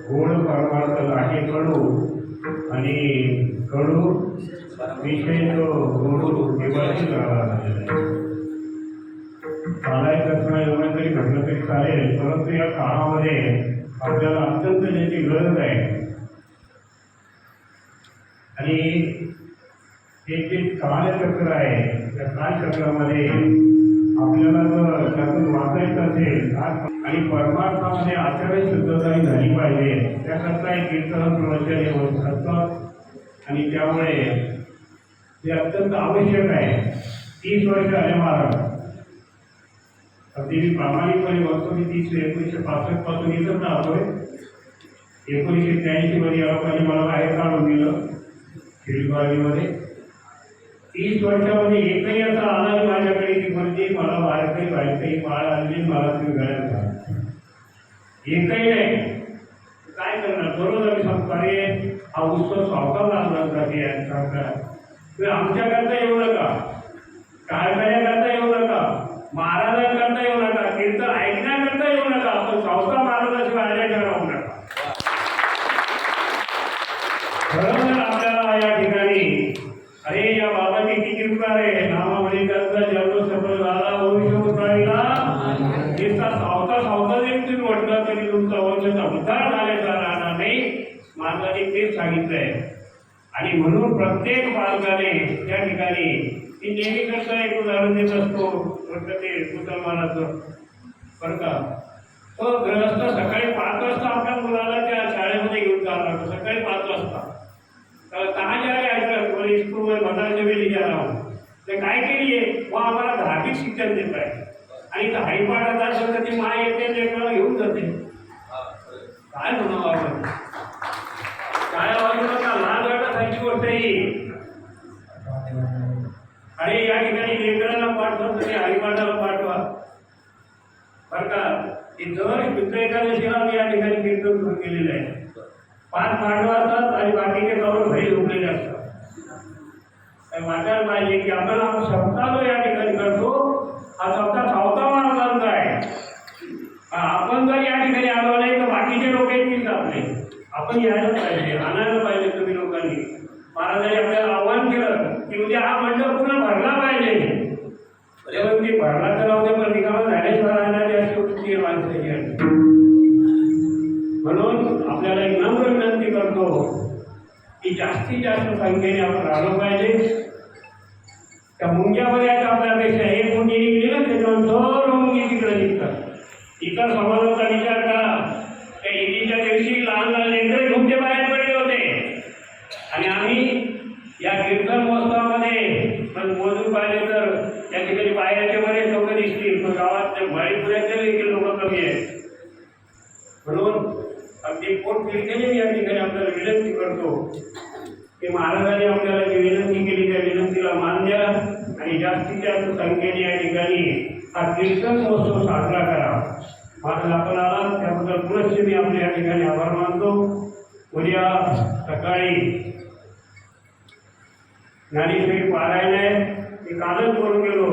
गोड परमार्थ लाटे कडू आणि कडू विषय तो गोड निवासी चालायचं असणं एवढं तरी घडलं तरी चालेल, परंतु या काळामध्ये आपल्याला अत्यंत त्याची गरज आहे. आणि हे जे कालचक्र आहे त्या कालचक्रामध्ये आपल्याला जर त्यातून वाचायचं असेल आणि परमार्थामध्ये आचरण शुद्धताही झाली पाहिजे, त्याकरता एक कीर्तन प्रवचन हे असतात आणि त्यामुळे ते अत्यंत आवश्यक आहे. 30 वर्ष आले महाराज, अगदी मी प्रामाणिकपणे बघतो की 1965 पासून इथंच राहतोय. 1983 मध्ये या लोकांनी मला बाहेर काढून दिलं शिल्पारीमध्ये. 30 वर्षामध्ये एकही असा आला माझ्याकडे की म्हणजे मला वारकरी व्हायचंही, बाळ आणली मला तुम्ही गळ्यात घाला, एकही नाही. काय करणार, बरोबर आम्ही सांगतो अरे हा उत्सव सावकार लागण्यासाठी आहे, आमच्याकरता येऊ नका, काळकऱ्याकरता येऊ नका, महाराजांकरता येऊ नका, कीर्तन ऐकण्याकरता येऊ नका, आपण सावकार महाराजाशिवाय आल्याशिवाय राहू नका. खरं आपल्याला या ठिकाणी अरे या बाबाची किती कृपा आहे, नामामध्ये त्यांचा जन्म सफल झाला, वंश उतरायला नुसता सावता सावता जरी तुम्ही म्हटलं तरी तुमचा वंशाचा उद्धार झाल्याचा राहणार नाही. महाराजांनी तेच सांगितलंय. आणि म्हणून प्रत्येक बालकाने त्या ठिकाणी ती नेहमी कसं एक उदाहरण देत असतो ते मुसलमानाचं बरं का. तो ग्रहस्थ सकाळी 5 वाजता आपल्या मुलाला त्या शाळेमध्ये घेऊन जाणार, सकाळी 5 वाजता. कहाँ जा रहे आजकल, बोले स्कूल में मदरसे में ले जा रहा हूँ. ते काय केली आहे, वो आम्हाला धार्मिक शिक्षण देत आहे. आणि इथं हरिपाठात असेल तर ती माय येते लेकराला घेऊन जाते. काय म्हणावं आपण, काय वाजू नका, लहान वाटायची गोष्ट ही. अरे या ठिकाणी लेकराला पाठवा, तुम्ही हरिपाठाला पाठवा बरं का. दर शुद्ध एकादशीला मी या ठिकाणी कीर्तन सुरू केलेलं आहे. 5 पांडव असतात आणि बाकीचे करून घरी झोपलेले असतात. वाटायला पाहिजे की आपण सप्ताह जो या ठिकाणी करतो हा सप्ताह सावता महाराजांचा आहे. आपण जर या ठिकाणी आलो नाही तर बाकीचे लोक येतील आपले, आपण यायला पाहिजे, आणायला पाहिजे. तुम्ही लोकांनी महाराजांनी आपल्याला आव्हान केलं की उद्या हा मंडप पूर्ण भरला पाहिजे. ते भरला तर राहू दे, पण रिकामा झाल्याशिवाय राहणारी अशी वृत्ती माणसाची आहे. म्हणून आपल्याला एक नम्र विनंती करतो की जास्तीत जास्त संख्येने आपण राहिलो पाहिजे. त्या मुंग्यामध्ये आता आपल्यापेक्षा एक मुंगी निघली ना, त्याच्यावर सर्व मुंगी तिकडे निघतात. इतर समाजाचा विचार करा, त्या ईदीच्या दिवशी लहान लहान लेकरे झोपते बाहेर पडले होते आणि आम्ही या कीर्तन महोत्सवामध्ये पण मोजून पाहिले तर या ठिकाणी बाहेरचे बरेच लोक दिसतील, पण गावात बळीपुऱ्याचे देखील लोक कमी आहेत. म्हणून अगदी पोटतिडकीने मी या ठिकाणी आपल्याला विनंती करतो की महाराजांनी आपल्याला जी विनंती केली त्या विनंतीला मान द्या आणि जास्तीत जास्त संख्येने या ठिकाणी हा कीर्तन महोत्सव साजरा करा. महाराज आपण आला त्याबद्दल पुनश्च मी आपल्या या ठिकाणी आभार मानतो. उद्या सकाळी ज्ञानेश्वरी पारायण आहे, मी कालच बोलून गेलो.